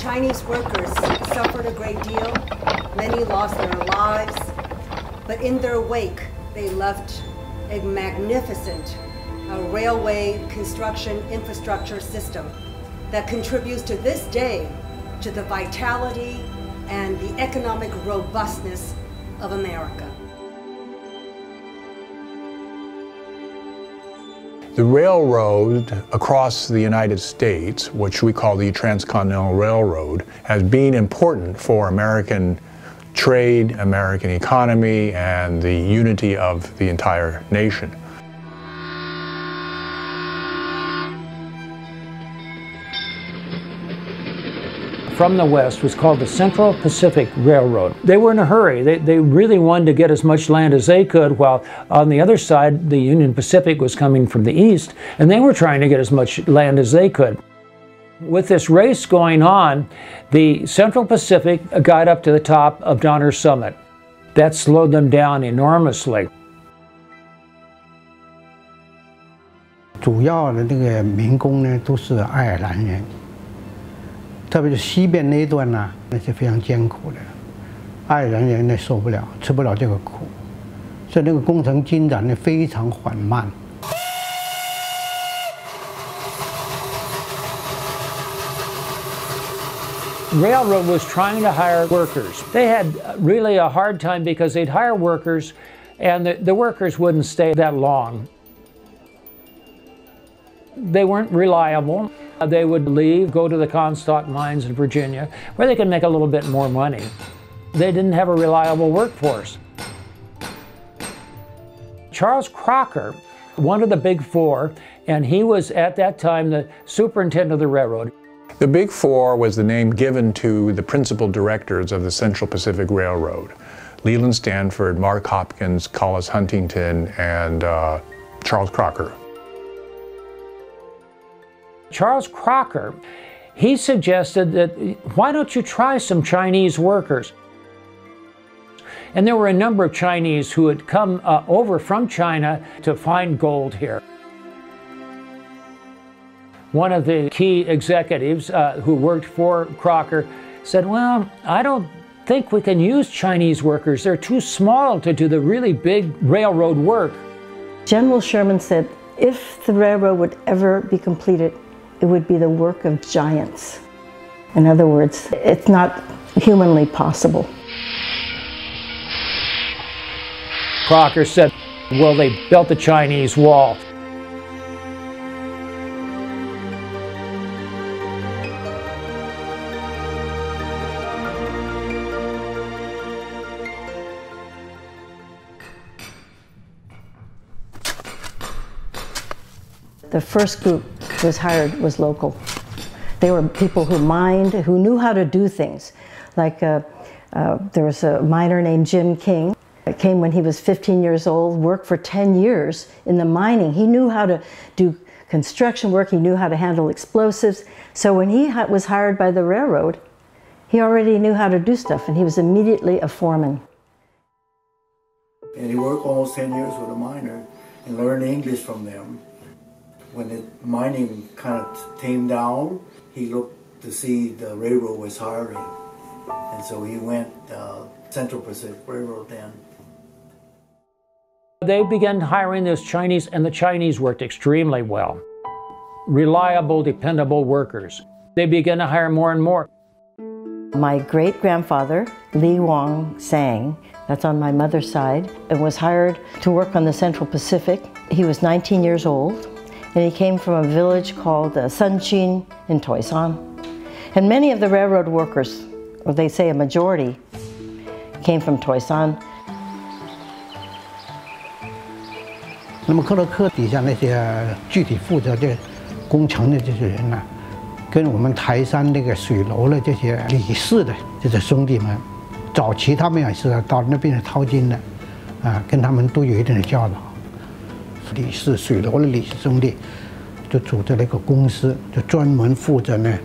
Chinese workers suffered a great deal. Many lost their lives, but in their wake, they left a magnificent railway construction infrastructure system that contributes to this day to the vitality and the economic robustness of America. The railroad across the United States, which we call the Transcontinental Railroad, has been important for American trade, American economy, and the unity of the entire nation. From the west was called the Central Pacific Railroad. They were in a hurry. They really wanted to get as much land as they could, while on the other side, the Union Pacific was coming from the east, and they were trying to get as much land as they could. With this race going on, the Central Pacific got up to the top of Donner Summit. That slowed them down enormously. 主要的那个民工呢，都是爱尔兰人。 特别是西边那一段呢，那是非常艰苦的，爱尔兰人呢受不了，吃不了这个苦，所以那个工程进展呢非常缓慢。Railroad was trying to hire workers. They had really a hard time because they'd hire workers, and the workers wouldn't stay that long. They weren't reliable. They would leave, go to the Comstock mines in Virginia, where they could make a little bit more money. They didn't have a reliable workforce. Charles Crocker, one of the Big Four, and he was at that time the superintendent of the railroad. The Big Four was the name given to the principal directors of the Central Pacific Railroad: Leland Stanford, Mark Hopkins, Collis Huntington, and Charles Crocker. Charles Crocker, he suggested that, why don't you try some Chinese workers? And there were a number of Chinese who had come over from China to find gold here. One of the key executives who worked for Crocker said, well, I don't think we can use Chinese workers. They're too small to do the really big railroad work. General Sherman said, if the railroad would ever be completed, it would be the work of giants. In other words, it's not humanly possible. Crocker said, well, they built the Chinese wall. The first group was hired was local. They were people who mined, who knew how to do things. Like there was a miner named Jim King. It came when he was 15 years old, worked for 10 years in the mining. He knew how to do construction work, he knew how to handle explosives. So when he was hired by the railroad, he already knew how to do stuff, and he was immediately a foreman. And he worked almost 10 years with a miner and learned English from them. When the mining kind of tamed down, he looked to see the railroad was hiring. And so he went Central Pacific Railroad then. They began hiring those Chinese, and the Chinese worked extremely well. Reliable, dependable workers. They began to hire more and more. My great-grandfather, Li Wang Sang, that's on my mother's side, and was hired to work on the Central Pacific. He was 19 years old, and he came from a village called Sunqin in Toisan. And many of the railroad workers, or they say a majority, came from Toisan. 那么克洛克底下那些具体负责这工程的这些人呢，跟我们台山那个水楼的这些理事的这些兄弟们，早期他们也是到那边淘金的，跟他们都有一定的交道。理事水楼的理事兄弟就组织了一个公司，就专门负责呢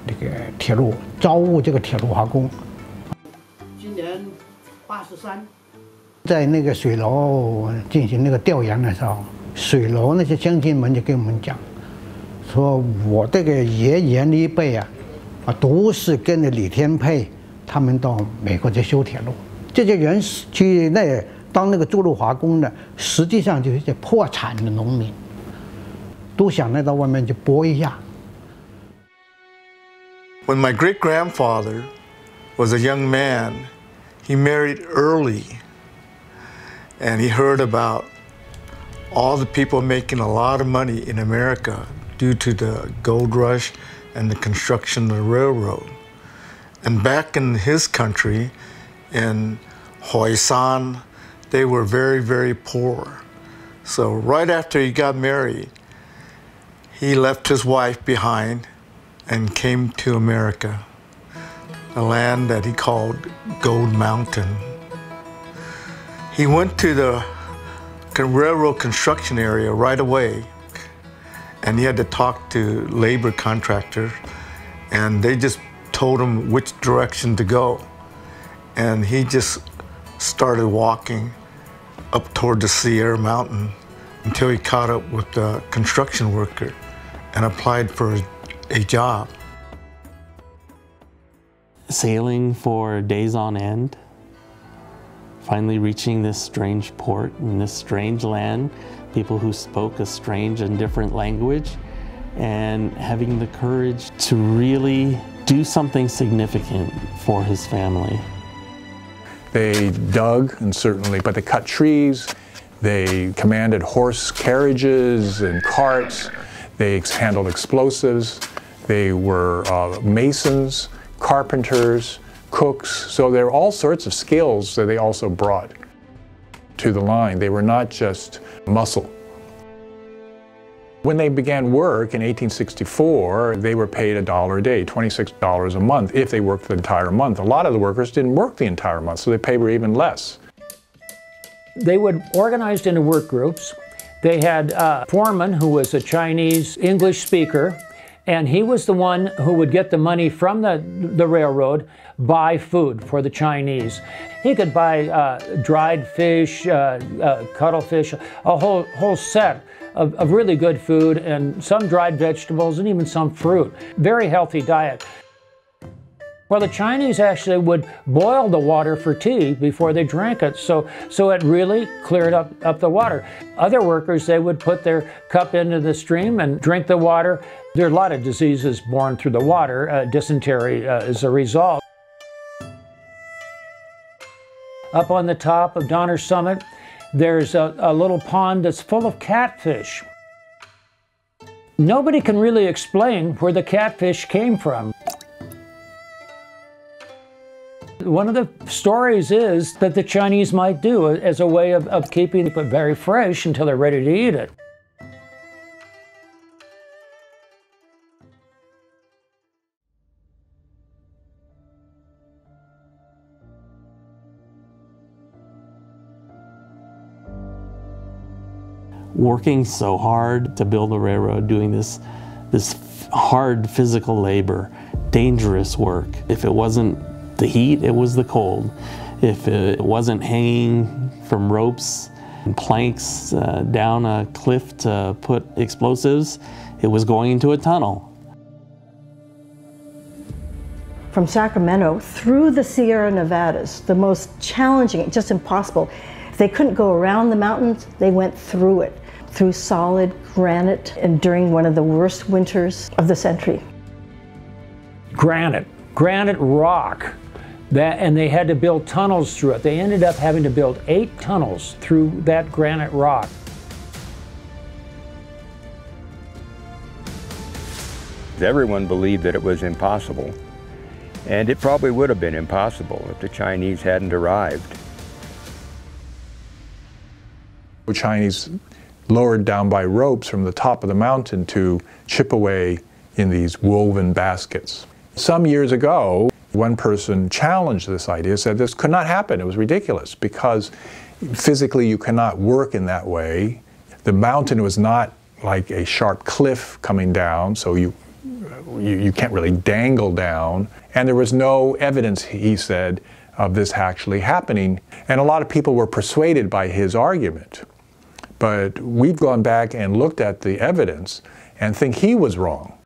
这个铁路招募这个铁路华工。今年83。 在那个水楼进行那个调研的时候，水楼那些乡亲们就跟我们讲，说我这个爷爷那一辈啊，都是跟着李天佩他们到美国去修铁路。这些人去那当那个筑路华工的，实际上就是一些破产的农民，都想来到外面去搏一下。When my great-grandfather was a young man, he married early, and he heard about all the people making a lot of money in America due to the gold rush and the construction of the railroad. And back in his country, in Hoisan, they were very, very poor. So right after he got married, he left his wife behind and came to America, a land that he called Gold Mountain. He went to the railroad construction area right away, and he had to talk to labor contractors, and they just told him which direction to go. And he just started walking up toward the Sierra Mountain until he caught up with the construction worker and applied for a job. Sailing for days on end, finally reaching this strange port in this strange land, people who spoke a strange and different language, and having the courage to really do something significant for his family. They dug, and certainly, but they cut trees, they commanded horse carriages and carts, they handled explosives, they were masons, carpenters, cooks, so there were all sorts of skills that they also brought to the line. They were not just muscle. When they began work in 1864, they were paid $1 a day, $26 a month, if they worked the entire month. A lot of the workers didn't work the entire month, so they paid even less. They would organize into work groups. They had a foreman who was a Chinese English speaker, and he was the one who would get the money from the railroad, buy food for the Chinese. He could buy dried fish, cuttlefish, a whole set of really good food, and some dried vegetables and even some fruit. Very healthy diet. Well, the Chinese actually would boil the water for tea before they drank it, so it really cleared up the water. Other workers, they would put their cup into the stream and drink the water. There are a lot of diseases born through the water. Dysentery is a result. Up on the top of Donner Summit, there's a little pond that's full of catfish. Nobody can really explain where the catfish came from. One of the stories is that the Chinese might do as a way of keeping it very fresh until they're ready to eat it. Working so hard to build a railroad, doing this hard physical labor, dangerous work. If it wasn't the heat, it was the cold. If it wasn't hanging from ropes and planks down a cliff to put explosives, it was going into a tunnel. From Sacramento through the Sierra Nevadas, the most challenging, just impossible. If they couldn't go around the mountains, they went through it, through solid granite, and during one of the worst winters of the century. Granite rock. And they had to build tunnels through it. They ended up having to build 8 tunnels through that granite rock. Everyone believed that it was impossible, and it probably would have been impossible if the Chinese hadn't arrived. The Chinese lowered down by ropes from the top of the mountain to chip away in these woven baskets. Some years ago, one person challenged this idea, said this could not happen. It was ridiculous because physically you cannot work in that way. The mountain was not like a sharp cliff coming down, so you can't really dangle down. And there was no evidence, he said, of this actually happening. And a lot of people were persuaded by his argument. But we've gone back and looked at the evidence and think he was wrong.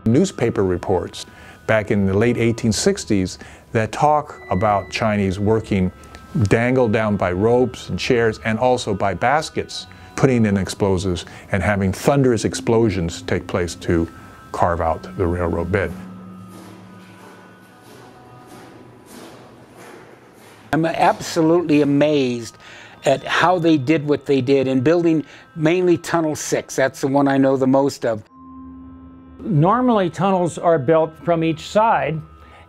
Newspaper reports back in the late 1860s that talk about Chinese working dangled down by ropes and chairs and also by baskets, putting in explosives and having thunderous explosions take place to carve out the railroad bed. I'm absolutely amazed at how they did what they did in building mainly Tunnel 6. That's the one I know the most of. Normally tunnels are built from each side.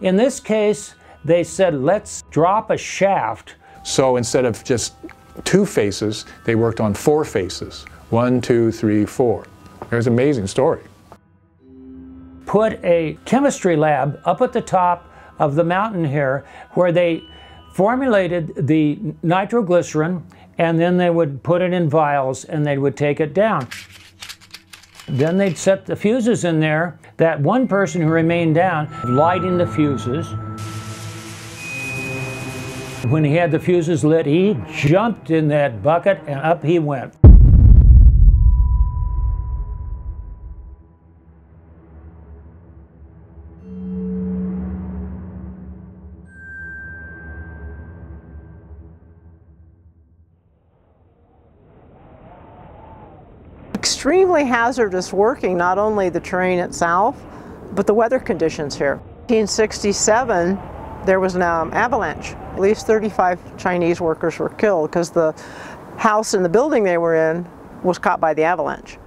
In this case, they said, let's drop a shaft. So instead of just 2 faces, they worked on 4 faces. 1, 2, 3, 4. It was an amazing story. Put a chemistry lab up at the top of the mountain here where they formulated the nitroglycerin, and then they would put it in vials and they would take it down. Then they'd set the fuses in there. That one person who remained down, lighting the fuses. When he had the fuses lit, he jumped in that bucket and up he went. Extremely hazardous working, not only the terrain itself, but the weather conditions here. In 1967, there was an avalanche. At least 35 Chinese workers were killed because the house and the building they were in was caught by the avalanche.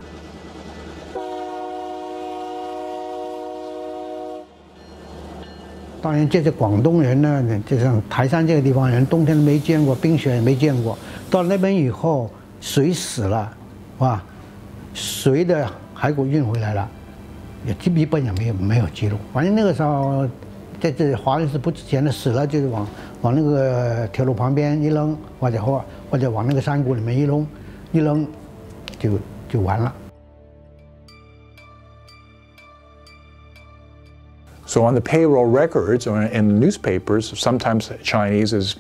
当然，这些广东人呢，就像台山这个地方人，冬天没见过，冰雪也没见过。到那边以后，水死了，哇，谁的骸骨运回来了，也基本也没有记录。反正那个时候，在这华人是不值钱的，死了就是往那个铁路旁边一扔，或者往那个山谷里面一扔，就完了。 So on the payroll records or in the newspapers, sometimes Chinese is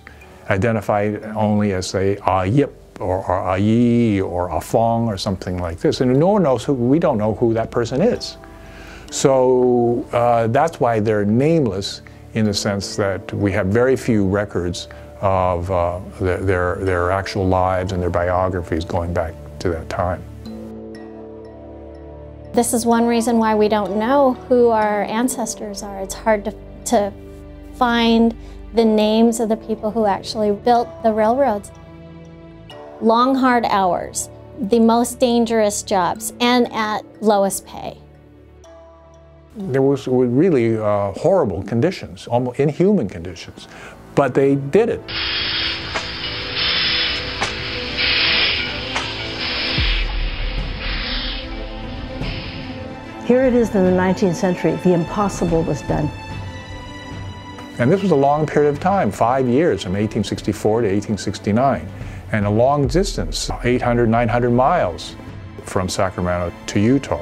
identified only as, say, Yip or Yi or Fong or something like this. And no one knows we don't know who that person is. So that's why they're nameless in the sense that we have very few records of their actual lives and their biographies going back to that time. This is one reason why we don't know who our ancestors are. It's hard to find the names of the people who actually built the railroads. Long, hard hours, the most dangerous jobs, and at lowest pay. There was really horrible conditions, almost inhuman conditions, but they did it. Here it is in the 19th century, the impossible was done. And this was a long period of time, 5 years, from 1864 to 1869, and a long distance, 800, 900 miles from Sacramento to Utah.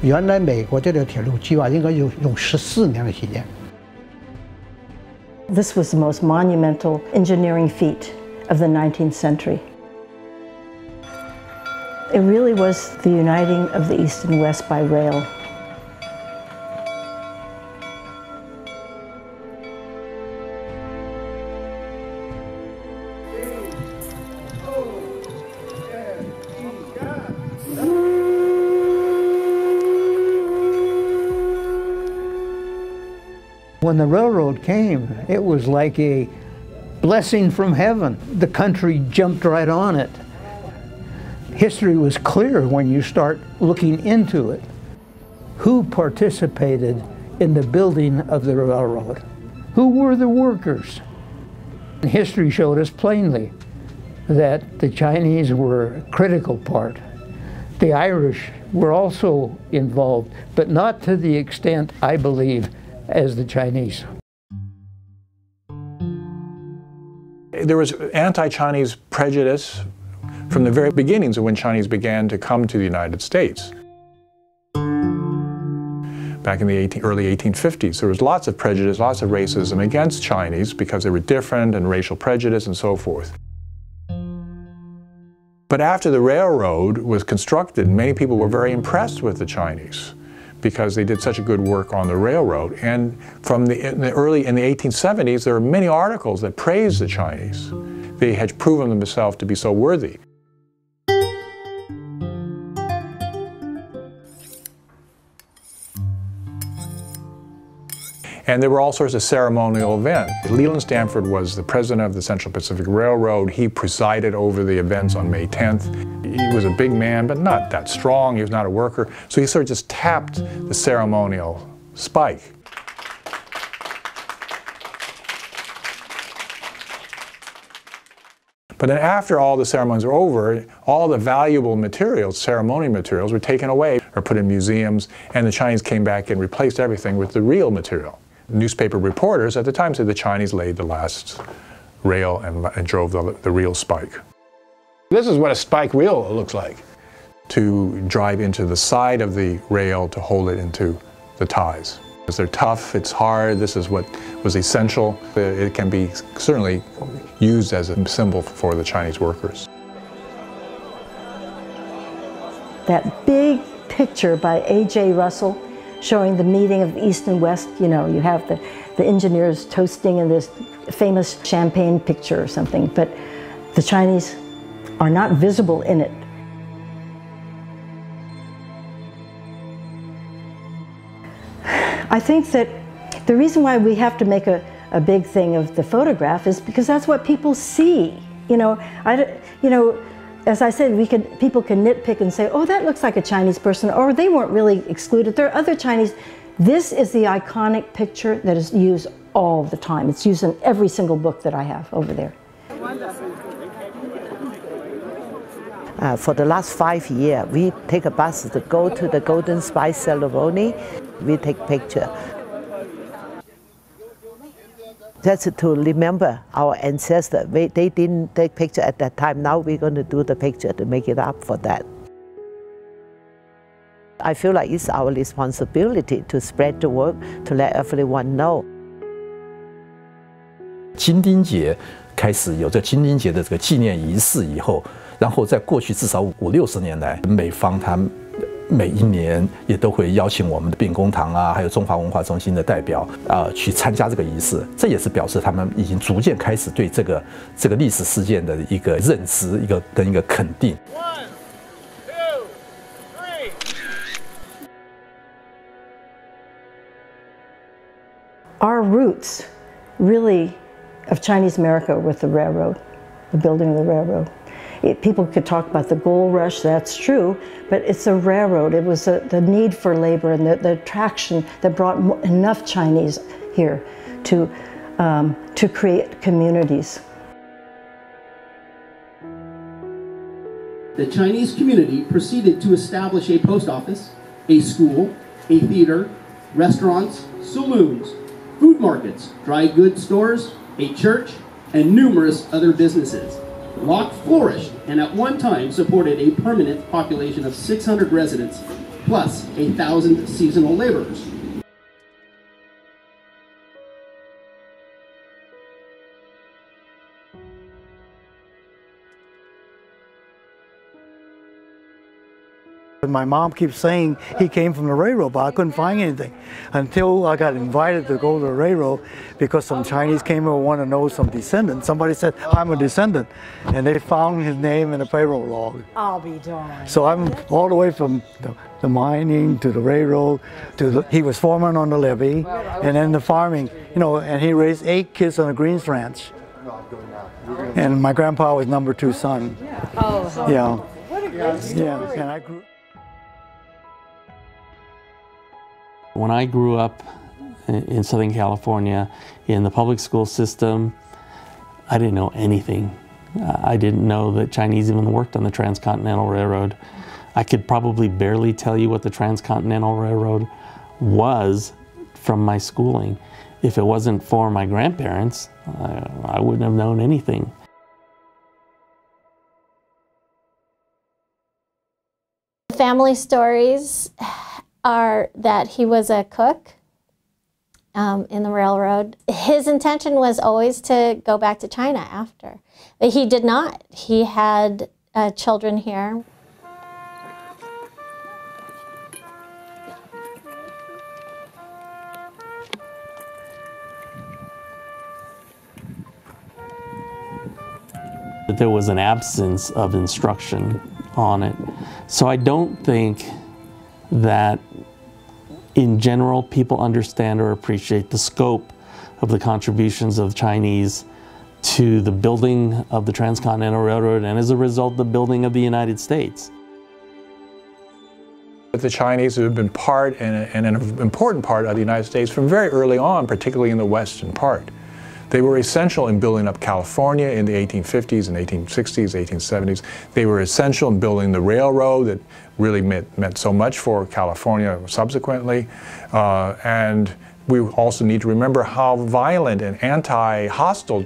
原来美国这条铁路计划应该用14年的时间。This was the most monumental engineering feat of the 19th century. It really was the uniting of the East and West by rail. When the railroad came, it was like a blessing from heaven. The country jumped right on it. History was clear when you start looking into it. Who participated in the building of the railroad? Who were the workers? History showed us plainly that the Chinese were a critical part. The Irish were also involved, but not to the extent, I believe, as the Chinese. There was anti-Chinese prejudice from the very beginnings of when Chinese began to come to the United States. Back in the early 1850s, there was lots of prejudice, lots of racism against Chinese because they were different and racial prejudice and so forth. But after the railroad was constructed, many people were very impressed with the Chinese. because they did such a good work on the railroad. And in the 1870s, there were many articles that praised the Chinese. They had proven themselves to be so worthy. And there were all sorts of ceremonial events. Leland Stanford was the president of the Central Pacific Railroad. He presided over the events on May 10th. He was a big man, but not that strong. He was not a worker. So he sort of just tapped the ceremonial spike. But then after all the ceremonies were over, all the valuable materials, ceremonial materials, were taken away or put in museums, and the Chinese came back and replaced everything with the real material. Newspaper reporters at the time said the Chinese laid the last rail and drove the real spike. This is what a spike wheel looks like, to drive into the side of the rail to hold it into the ties. Because they're tough, it's hard, this is what was essential. It can be certainly used as a symbol for the Chinese workers. That big picture by A.J. Russell showing the meeting of East and West, you know, you have the engineers toasting in this famous champagne picture or something, but the Chinese are not visible in it. I think that the reason why we have to make a big thing of the photograph is because that's what people see. You know, as I said, people can nitpick and say, oh, that looks like a Chinese person, or they weren't really excluded. There are other Chinese. This is the iconic picture that is used all the time. It's used in every single book that I have over there. For the last 5 years, we take a bus to go to the Golden Spice ceremony. We take picture. That's to remember our ancestors. They didn't take picture at that time. Now we're going to do the picture to make it up for that. I feel like it's our responsibility to spread the word, to let everyone know. 金钉节开始有这金钉节的这个纪念仪式以后，然后在过去至少50-60年来，美方他每一年也都会邀请我们的秉公堂啊，还有中华文化中心的代表去参加这个仪式。这也是表示他们已经逐渐开始对这个历史事件的一个认知，跟一个肯定。1, 2, 3. Our roots, really, of Chinese America with the railroad, the building of the railroad. People could talk about the gold rush, that's true, but it's a railroad. It was the need for labor and the attraction that brought enough Chinese here to create communities. The Chinese community proceeded to establish a post office, a school, a theater, restaurants, saloons, food markets, dry goods stores, a church, and numerous other businesses. Locke flourished and at one time supported a permanent population of 600 residents, plus 1,000 seasonal laborers. My mom keeps saying he came from the railroad, but I couldn't find anything until I got invited to go to the railroad because some Chinese came over and wanted to know some descendants. Somebody said, I'm a descendant, and they found his name in the payroll log. I'll be darned. So I'm all the way from the mining to the railroad he was foreman on the levee, and then the farming, you know, and he raised 8 kids on the Greens Ranch. And my grandpa was number 2 son. Oh, yeah. What a great story. Yeah, and I grew. When I grew up in Southern California, in the public school system, I didn't know anything. I didn't know that Chinese even worked on the Transcontinental Railroad. I could probably barely tell you what the Transcontinental Railroad was from my schooling. If it wasn't for my grandparents, I wouldn't have known anything. Family stories are that he was a cook in the railroad. His intention was always to go back to China after. But he did not. He had children here. There was an absence of instruction on it. So I don't think that in general people understand or appreciate the scope of the contributions of Chinese to the building of the Transcontinental Railroad and as a result the building of the United States. The Chinese have been part and an important part of the United States from very early on, particularly in the western part. They were essential in building up California in the 1850s and 1860s, 1870s. They were essential in building the railroad that really meant so much for California subsequently. And we also need to remember how violent and anti-hostile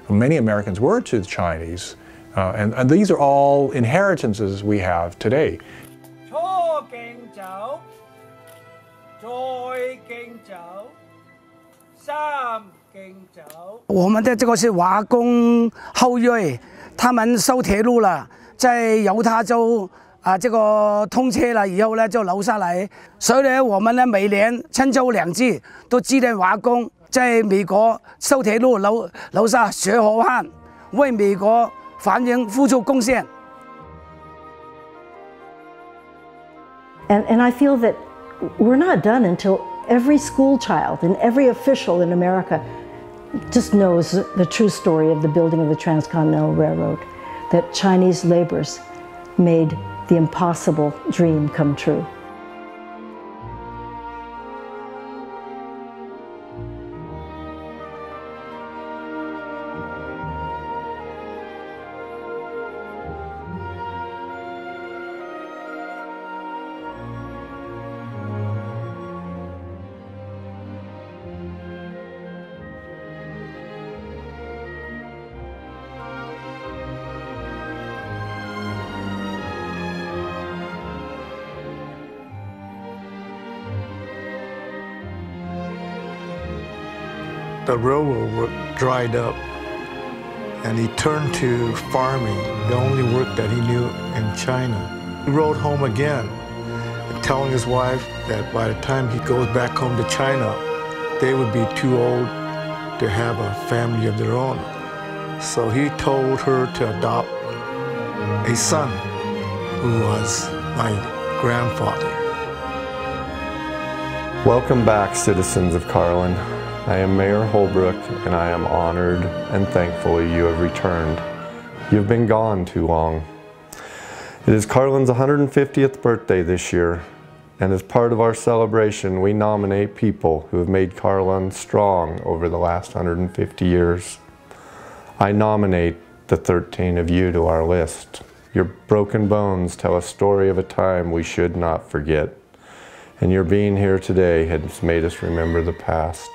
many Americans were to the Chinese. And these are all inheritances we have today. 我们的这个是华工后裔，他们修铁路了，在犹他州这个通车了以后呢，就留下来。所以呢，我们呢每年春秋两季都纪念华工在美国修铁路留下血和汗，为美国繁荣付出贡献。And I feel that we're not done until every school child and every official in America just knows the true story of the building of the Transcontinental Railroad, that Chinese laborers made the impossible dream come true. The railroad dried up and he turned to farming, the only work that he knew in China. He rode home again, telling his wife that by the time he goes back home to China, they would be too old to have a family of their own. So he told her to adopt a son who was my grandfather. Welcome back, citizens of Carlin. I am Mayor Holbrook, and I am honored and thankful you have returned. You've been gone too long. It is Carlin's 150th birthday this year, and as part of our celebration, we nominate people who have made Carlin strong over the last 150 years. I nominate the 13 of you to our list. Your broken bones tell a story of a time we should not forget, and your being here today has made us remember the past.